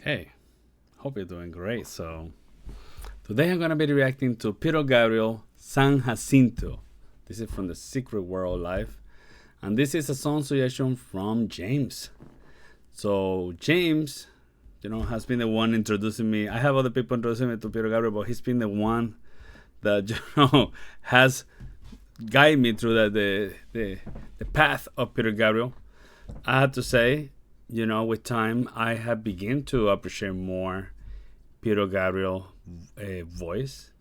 Hey, hope you're doing great. So, today I'm going to be reacting to Peter Gabriel San Jacinto. This is from the Secret World Live. And this is a song suggestion from James. So, James, has been the one introducing me. I have other people introducing me to Peter Gabriel, but he's been the one that, has guided me through the path of Peter Gabriel. I have to say, with time, I have begun to appreciate more Peter Gabriel voice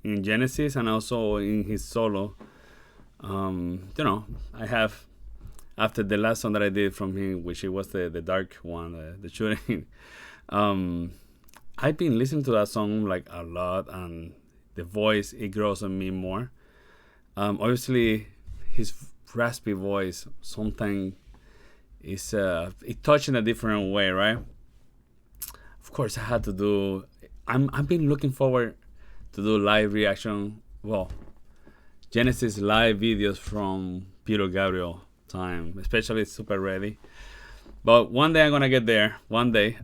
in Genesis and also in his solo. I have after the last song that I did from him, which it was the dark one, the shooting. um, I've been listening to that song like a lot, and the voice it grows on me more. Obviously, his raspy voice sometimes is it touched in a different way, right? Of course, I had to do. I've been looking forward to do live reaction. Well, Genesis live videos from Peter Gabriel time, especially Super Ready. But one day I'm gonna get there. One day.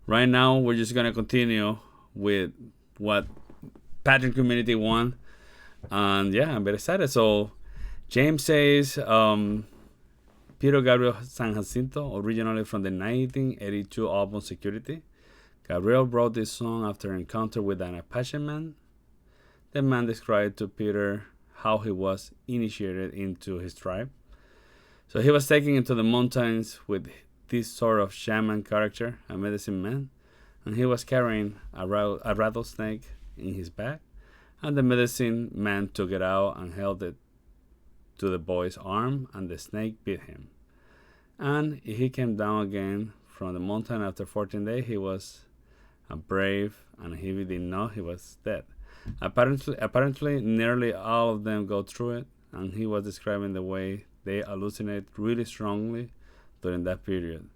Right now we're just gonna continue with what Pattern Community won, and yeah, I'm very excited. So James says. Peter Gabriel San Jacinto, originally from the 1982 album Security. Gabriel wrote this song after an encounter with an Apache man. The man described to Peter how he was initiated into his tribe. So he was taken into the mountains with this sort of shaman character, a medicine man, and he was carrying a rattlesnake in his bag, and the medicine man took it out and held it to the boy's arm, and the snake bit him. And he came down again from the mountain after 14 days. He was brave, and he didn't know he was dead. Apparently, nearly all of them go through it, and he was describing the way they hallucinate really strongly during that period.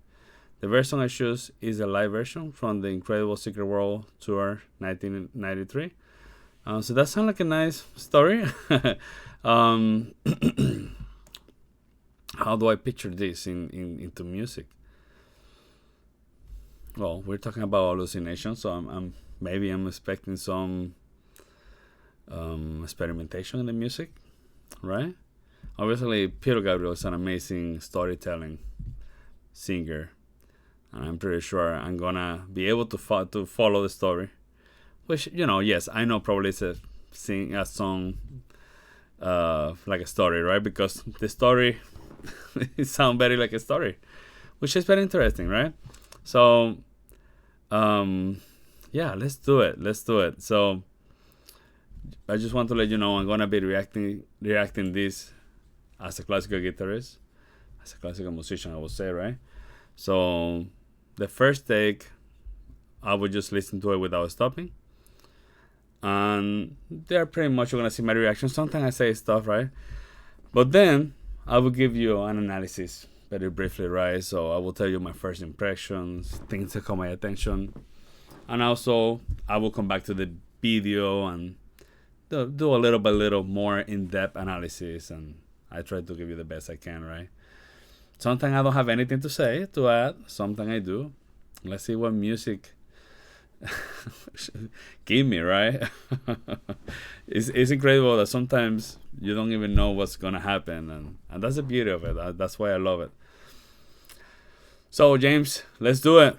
The version I choose is a live version from the Incredible Secret World Tour 1993. So that sounds like a nice story. um, how do I picture this into music? Well, we're talking about hallucination, so I'm expecting some experimentation in the music, right? Obviously, Peter Gabriel is an amazing storytelling singer, and I'm pretty sure I'm gonna be able to follow the story. Which yes, I know probably it's a song like a story, right? Because the story it sounds very like a story, which is very interesting, right? So, yeah, let's do it. Let's do it. So, I just want to let you know I'm gonna be reacting this as a classical guitarist, as a classical musician, I would say, right? So, the first take, I would just listen to it without stopping. And they're pretty much gonna see my reaction. Sometimes I say stuff, right? But then I will give you an analysis very briefly, right? So I will tell you my first impressions, things that caught my attention, and also I will come back to the video and do a little more in-depth analysis, and I try to give you the best I can, right? Sometimes I don't have anything to say to add. Sometimes I do. Let's see what music give me, right? It's incredible that sometimes you don't even know what's gonna happen, and that's the beauty of it. That's why I love it. So James, let's do it.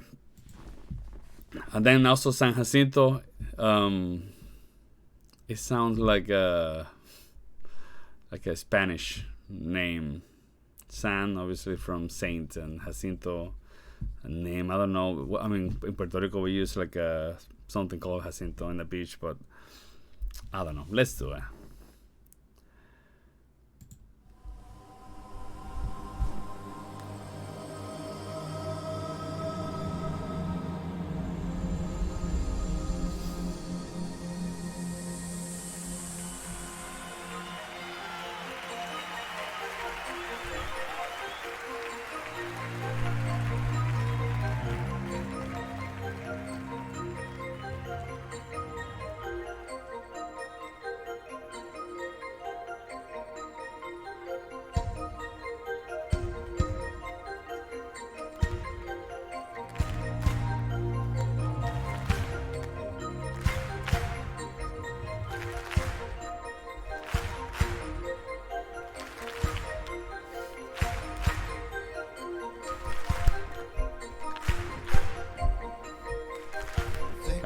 And then also San Jacinto, it sounds like a Spanish name. San, obviously from Saint, and Jacinto, a name. I don't know. I mean, in Puerto Rico we use like something called Jacinto in the beach, but I don't know. Let's do it.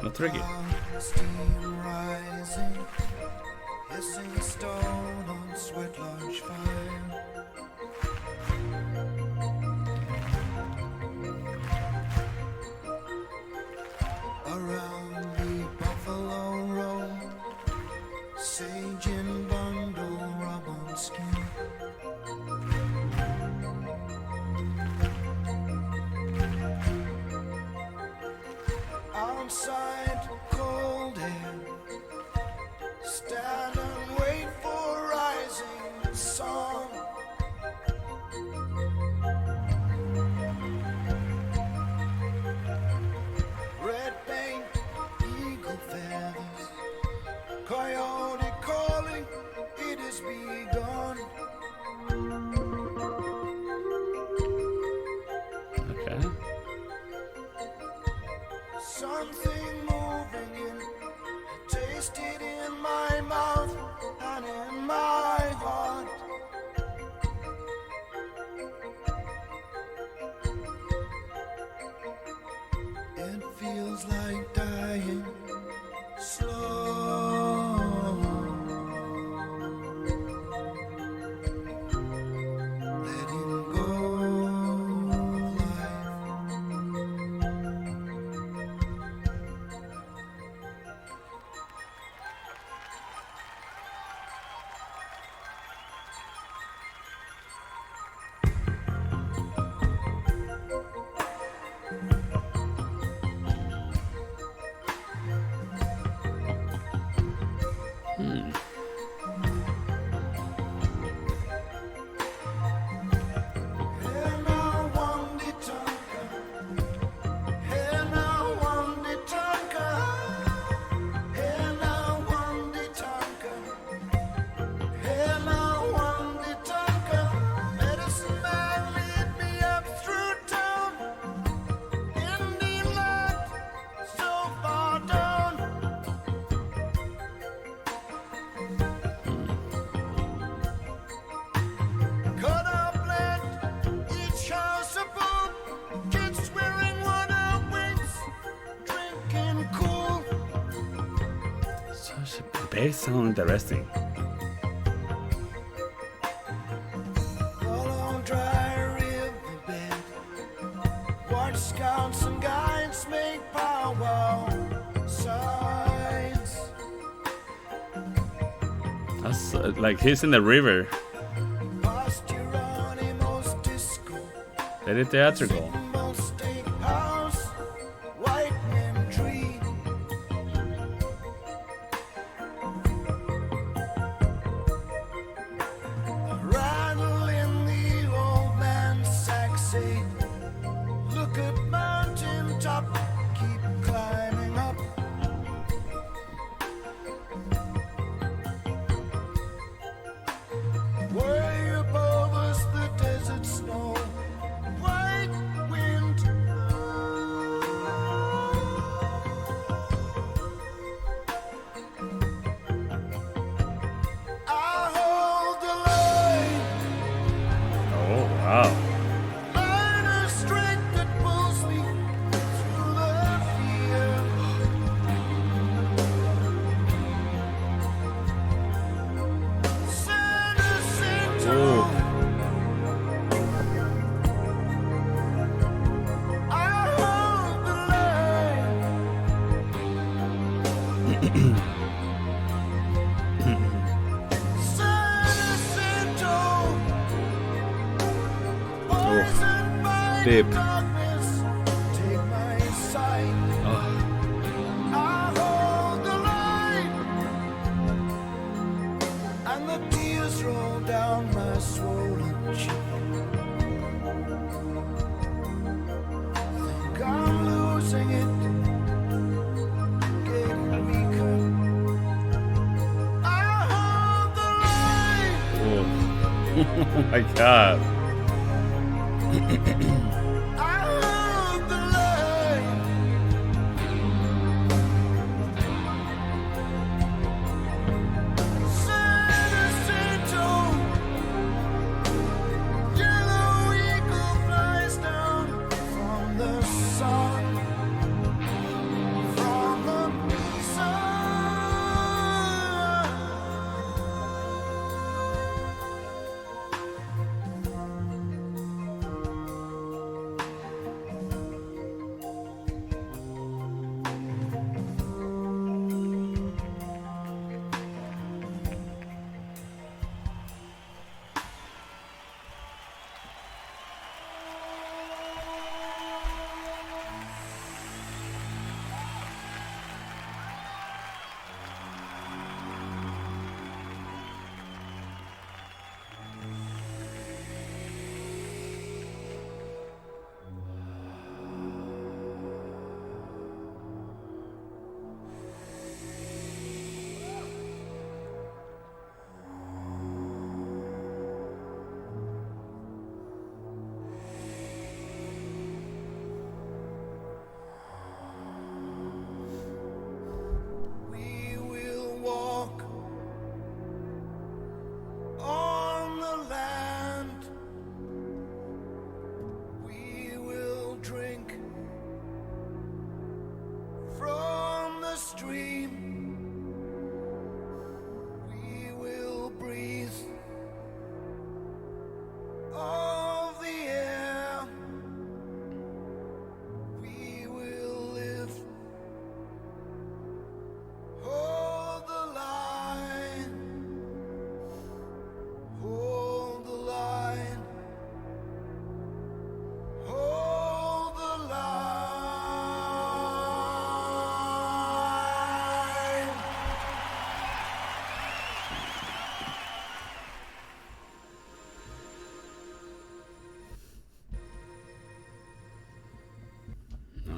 kind of tricky. Steam rising, hissing stone on sweat lodge fire. Around the buffalo road, sage in bundle, rub on skin. Outside, cold air, stand and wait for rising sun. Red paint, eagle feathers, coyote calling, it has begun. Okay. Something moving in, taste it in my mouth and in my heart. It feels like dying slow. Letting go of life. They sound interesting. Follow dry riverbed. Watch scouts and guides make powwow signs. That's like he's in the river. Past Geronimo's disco. Very theatrical. Simple steakhouse. White men tree. Rattle in the old man's saxy. Look at mountain top. Keep climbing up. Way above us the desert snow. White wind. I hold the line. Oh wow. Line of strength that pulls me through the fear. San Jacinto. I hold the line. San Jacinto. Poisoned by the Deep. darkness. Take my side. Oh, I hold the line, and the tears roll down my swollen cheek. Think I'm losing it, getting weaker. I hold the line. oh my god. I hold the line. San Jacinto, yellow eagle flies down from the sun, from the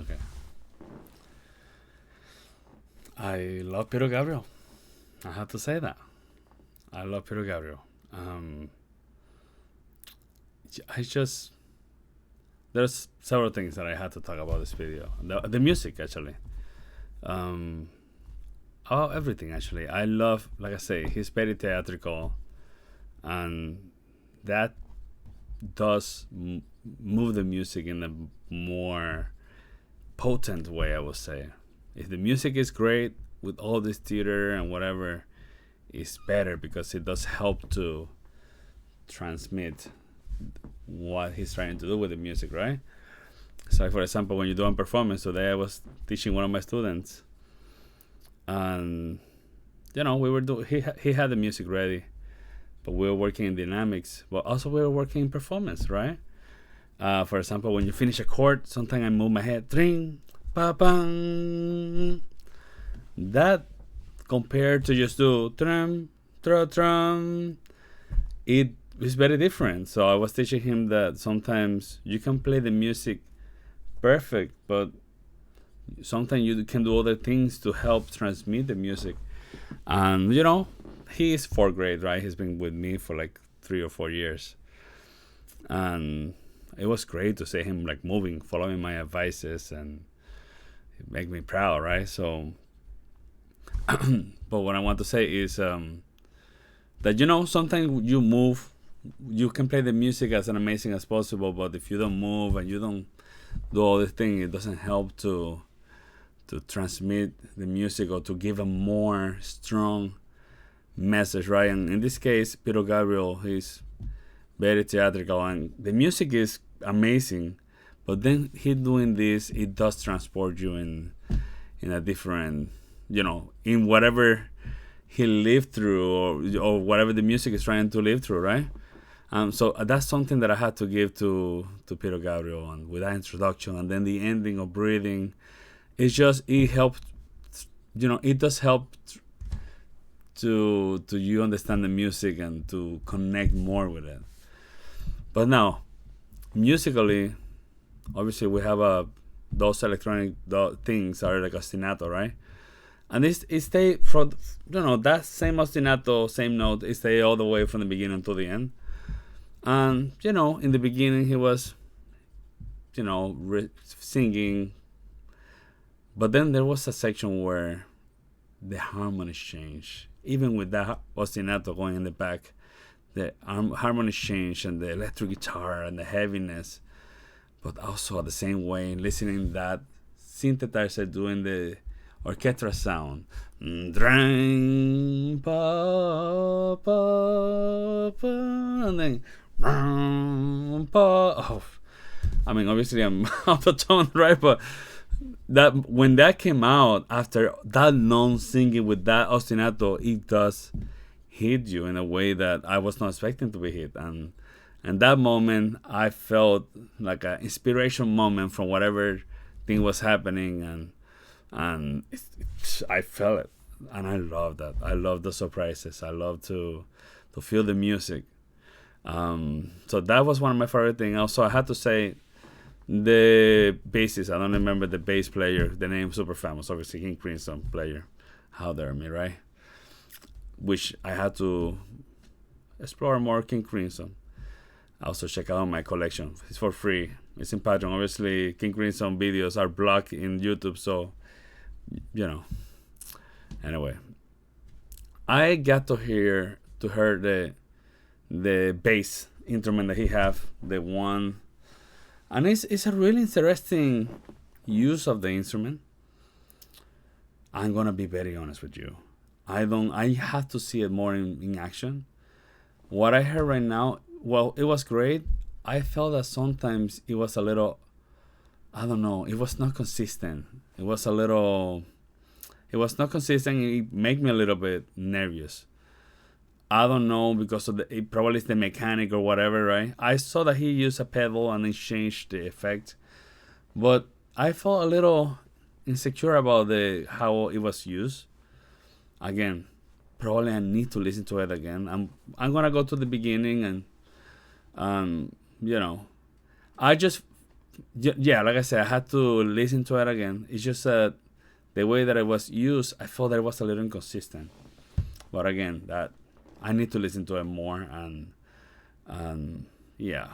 Okay. I love Peter Gabriel. I have to say that. I love Peter Gabriel. I just there's several things that I had to talk about this video. The music actually. Oh, everything actually. I love, like I say, he's very theatrical, and that does move the music in a more potent way, I would say. If the music is great with all this theater and whatever, it's better because it does help to transmit what he's trying to do with the music, right? So, for example, when you do a performance, today I was teaching one of my students, and we were he had the music ready, but we were working in dynamics, but also we were working in performance, right? For example, when you finish a chord, sometimes I move my head, tring, pa bang. That compared to just do trum, trum, it is very different. So I was teaching him that sometimes you can play the music perfect, but sometimes you can do other things to help transmit the music. And he is fourth grade, right? He's been with me for like 3 or 4 years, and it was great to see him like moving, following my advices, and it made me proud, right? So, but what I want to say is that sometimes you can play the music as amazing as possible, but if you don't move and you don't do all the things, it doesn't help to transmit the music or to give a more strong message, right? And in this case, Peter Gabriel, he's very theatrical, and the music is amazing, but then he doing this, it does transport you in a different, in whatever he lived through, or whatever the music is trying to live through, right? So that's something that I had to give to Peter Gabriel, and with that introduction and then the ending of Breathing, it helped, it does help to you understand the music and to connect more with it. But now, musically, obviously we have those electronic things are like ostinato, right? And it stay from that same ostinato, same note, it stay all the way from the beginning to the end. And in the beginning he was singing, but then there was a section where the harmonies changed. Even with that ostinato going in the back, the harmonies changed, and the electric guitar and the heaviness. But also at the same way, listening that synthesizer doing the orchestra sound, and then obviously I'm out of tone, right? But that when that came out after that long singing with that ostinato, it does hit you in a way that I was not expecting to be hit. And that moment, I felt like an inspiration moment from whatever thing was happening, and I felt it, and I love that. I love the surprises. I love to feel the music. So that was one of my favorite things. Also, I had to say the bassist. I don't remember the bass player. The name super famous, obviously King Crimson player. How dare me, right? Which I had to explore more King Crimson. Also check out my collection. It's for free. It's in Patreon. Obviously, King Crimson videos are blocked in YouTube, so Anyway, I got to hear the bass instrument that he have, the one, and it's a really interesting use of the instrument. I'm gonna be very honest with you. I have to see it more in action. What I heard right now, well, it was great. I felt that sometimes it was a little, I don't know, it was not consistent. It was not consistent. It made me a little bit nervous. I don't know, because of it probably is the mechanic or whatever, right? I saw that he used a pedal and it changed the effect, but I felt a little insecure about how it was used. Again, probably I need to listen to it again. I'm gonna go to the beginning and I just Yeah, like I said, I had to listen to it again. It's just that the way that it was used, I felt that it was a little inconsistent. But again, that I need to listen to it more, and yeah,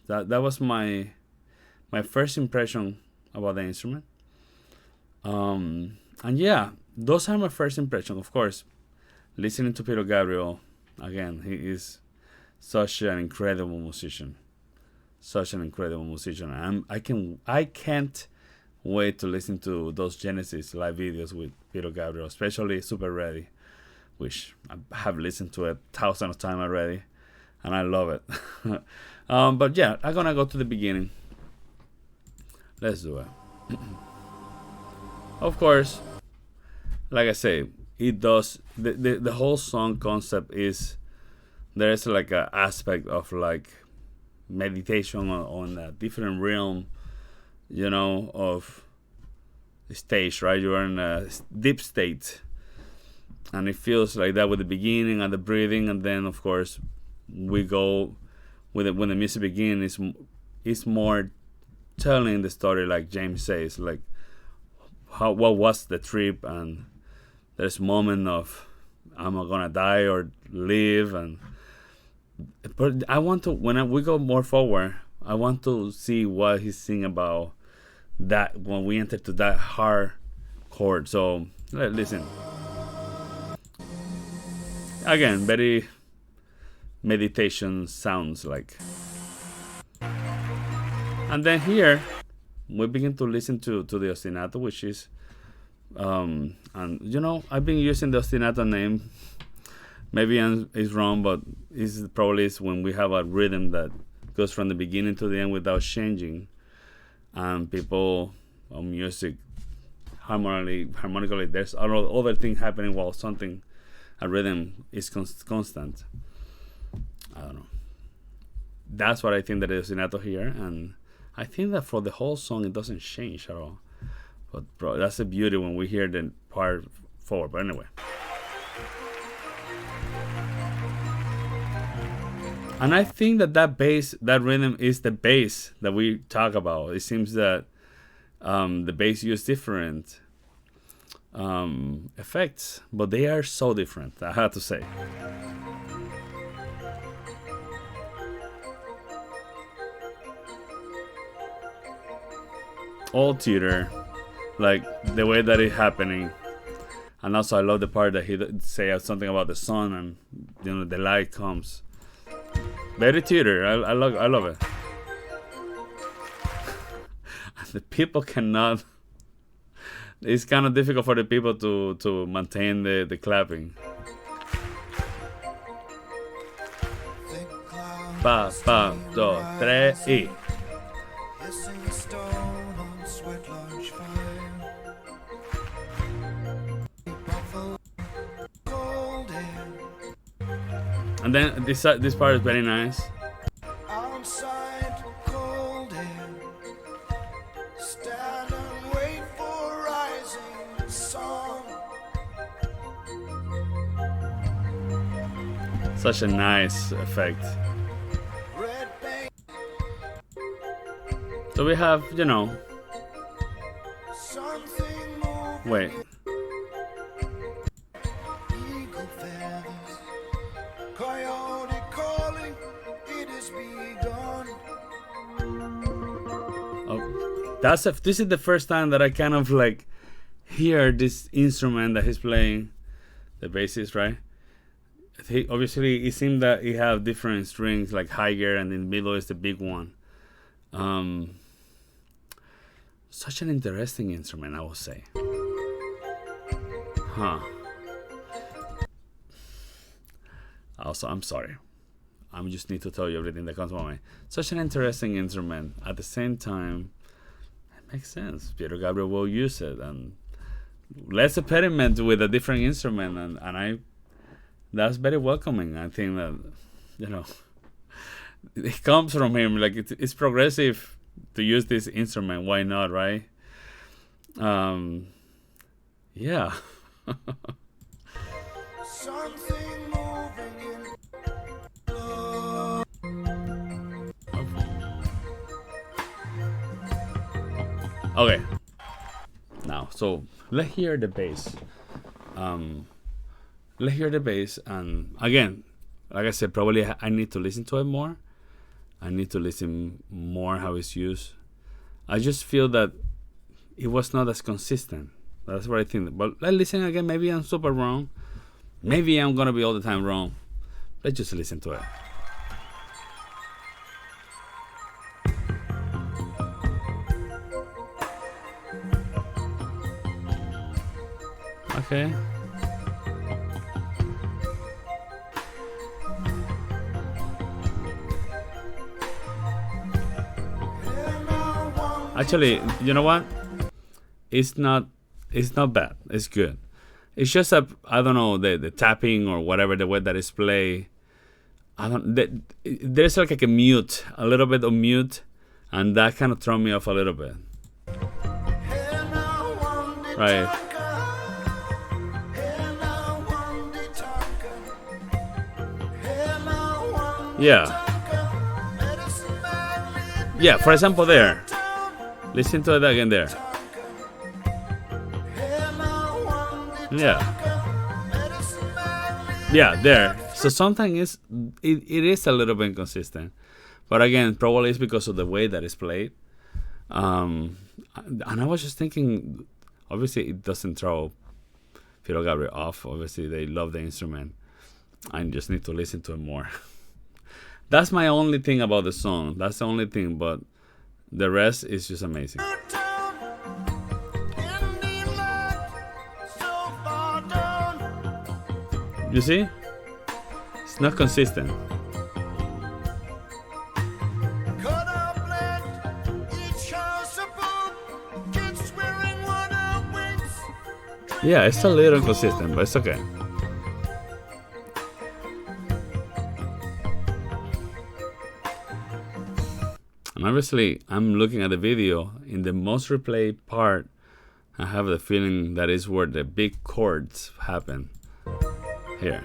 that was my first impression about the instrument. And yeah, those are my first impression. Of course, listening to Peter Gabriel again, he is such an incredible musician, such an incredible musician. I can't wait to listen to those Genesis live videos with Peter Gabriel, especially Super Ready, which I have listened to it thousands of times already, and I love it. But yeah, I'm gonna go to the beginning. Let's do it. Of course, like I say, it does the whole song concept is there's like an aspect of like meditation on a different realm, of stage, right? You are in a deep state, and it feels like that with the beginning and the breathing, and then of course we go with it when the music begins. It's more telling the story, like James says, like what was the trip, and there's moment of am I gonna die or live, but I want to we go more forward. I want to see what he's singing about that when we enter to that hard chord. So listen again, very meditation sounds like, and then here we begin to listen to the ostinato, which is and I've been using the ostinato name. Maybe it's wrong, but it's probably when we have a rhythm that goes from the beginning to the end without changing, and people on music harmonically there's other thing happening while a rhythm is constant. I don't know. That's what I think that is ostinato here, and I think that for the whole song it doesn't change at all. But bro, that's the beauty when we hear the part forward. But anyway. And I think that bass, that rhythm is the bass that we talk about. It seems that the bass use different effects, but they are so different, I have to say. All theater, like the way that it's happening. And also I love the part that he say something about the sun and the light comes. Very theater. I love it. The people cannot. It's kind of difficult for the people to maintain the clapping. Pa pa do tres y. And then this part is very nice. Outside cold air, stand and wait for rising sun. Such a nice effect. So we have, wait. Eagle feathers, coyote calling, it has begun. Oh, this is the first time that I kind of like hear this instrument that he's playing, the bassist, right? Obviously, it seemed that he have different strings, like higher, and in the middle is the big one. Such an interesting instrument, I would say. Huh. Also, I'm sorry. I just need to tell you everything that comes to my mind. Such an interesting instrument. At the same time, it makes sense. Peter Gabriel will use it, and let's experiment with a different instrument, and that's very welcoming. I think that it comes from him. Like it's progressive to use this instrument. Why not, right? Yeah. Something moving in. Okay. Now, so let's hear the bass. Let's hear the bass, and again, like I said, probably I need to listen to it more. I need to listen more how it's used. I just feel that it was not as consistent. That's what I think. But let's listen again. Maybe I'm super wrong. Maybe I'm gonna be all the time wrong. Let's just listen to it. Okay. Actually, you know what? It's not bad. It's good. It's just I don't know, the tapping or whatever, the way that it's played. There's like a mute, a little bit of mute, and that kind of throw me off a little bit. Right. Yeah. Yeah, for example, there. Listen to it again there. Yeah. Yeah, there. So sometimes it is a little bit inconsistent. But again, probably it's because of the way that it's played. And I was just thinking, obviously it doesn't throw Peter Gabriel off. Obviously they love the instrument. I just need to listen to it more. That's my only thing about the song. That's the only thing, but the rest is just amazing. You see? It's not consistent. Yeah, it's a little inconsistent, but it's okay. And obviously, I'm looking at the video. In the most replayed part, I have the feeling that is where the big chords happen. Here.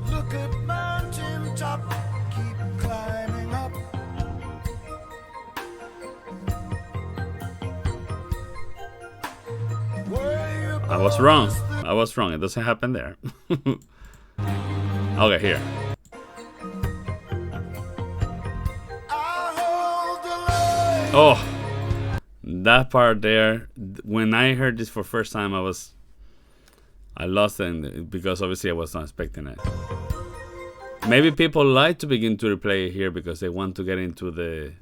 Look at mountain top, keep climbing up. I was wrong. It doesn't happen there. Okay, here. Oh, that part there. When I heard this for the first time, I lost it because obviously I was not expecting it. Maybe people like to begin to replay it here because they want to get into the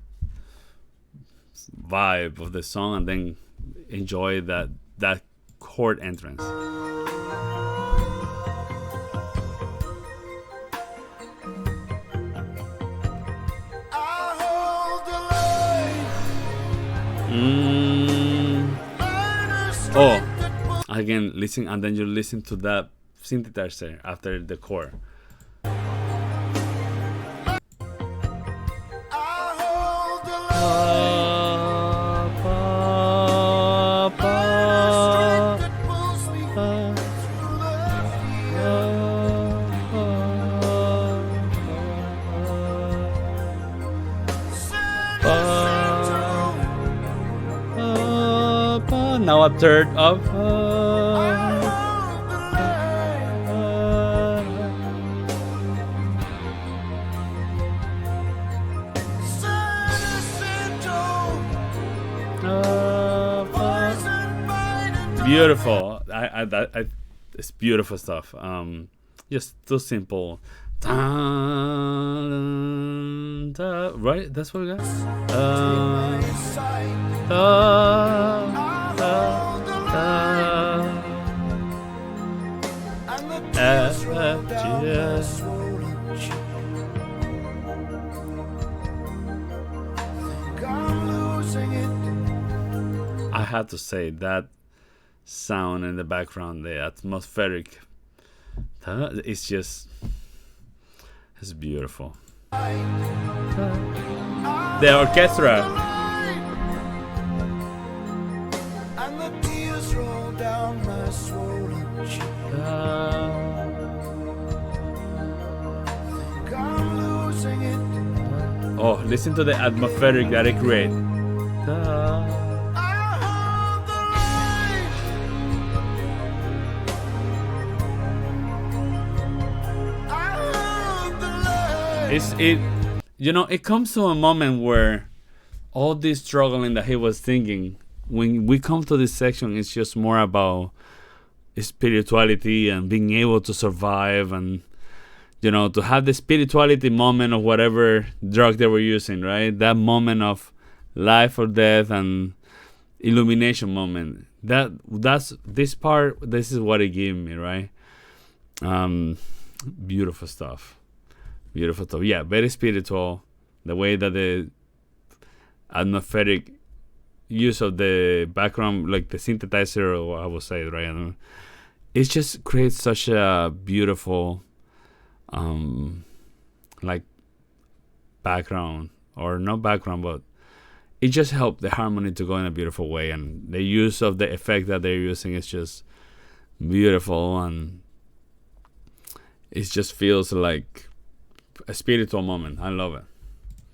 vibe of the song and then enjoy that chord entrance. Oh, again, listen, and then you listen to that synthesizer after the chord. Now a third of beautiful. It's beautiful stuff. Just too simple. Right? That's what we got. I had to say that sound in the background, the atmospheric, it's beautiful. The orchestra. And the tears roll down my swollen cheek. Think I'm losing it. Oh, listen to the atmospheric that it creates. It comes to a moment where all this struggling that he was thinking, when we come to this section, it's just more about spirituality and being able to survive, and to have the spirituality moment of whatever drug they were using, right? That moment of life or death and illumination moment. That's this part. This is what it gave me, right? Beautiful stuff. Beautiful stuff. Yeah, very spiritual. The way that the atmospheric use of the background, like the synthesizer, or I would say, right? I don't know. It just creates such a beautiful, like background, or not background, but it just helped the harmony to go in a beautiful way, and the use of the effect that they're using is just beautiful, and it just feels like a spiritual moment. I love it.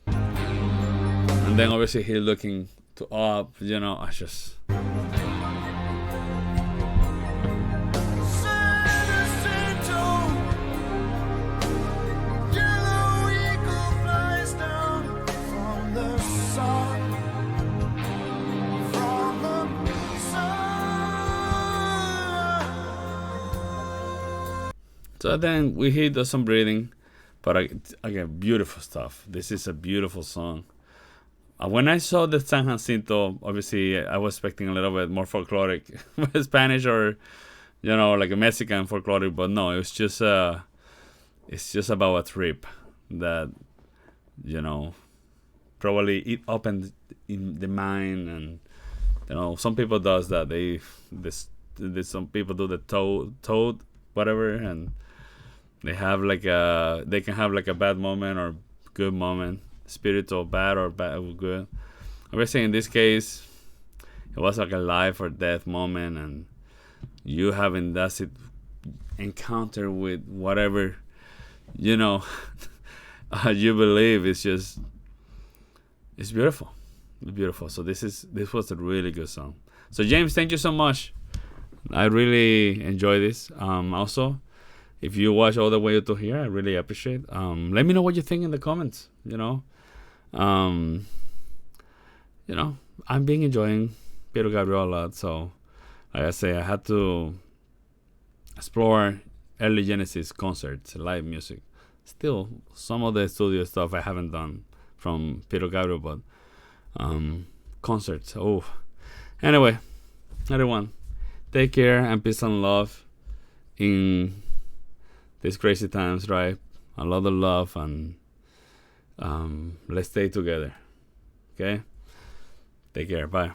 And then obviously he's looking to up, I just. So then he does some breathing, but again, beautiful stuff. This is a beautiful song. When I saw the San Jacinto, obviously I was expecting a little bit more folkloric, Spanish or, like a Mexican folkloric, but no, it's just about a trip that, probably it opened in the mind, and some people does that. Some people do the toad, whatever, and they can have like a bad moment or good moment, spiritual, bad or good. Obviously, in this case, it was like a life or death moment, and you having that encounter with whatever, you believe. It's beautiful. It's beautiful. So this was a really good song. So James, thank you so much. I really enjoy this. Also, if you watch all the way to here, I really appreciate. Let me know what you think in the comments. I'm being enjoying Pedro Gabriel a lot. So, like I say, I had to explore early Genesis concerts, live music. Still, some of the studio stuff I haven't done from Pedro Gabriel, but concerts. Oh, anyway, everyone, take care and peace and love in these crazy times, right? A lot of love, and let's stay together. Okay? Take care. Bye.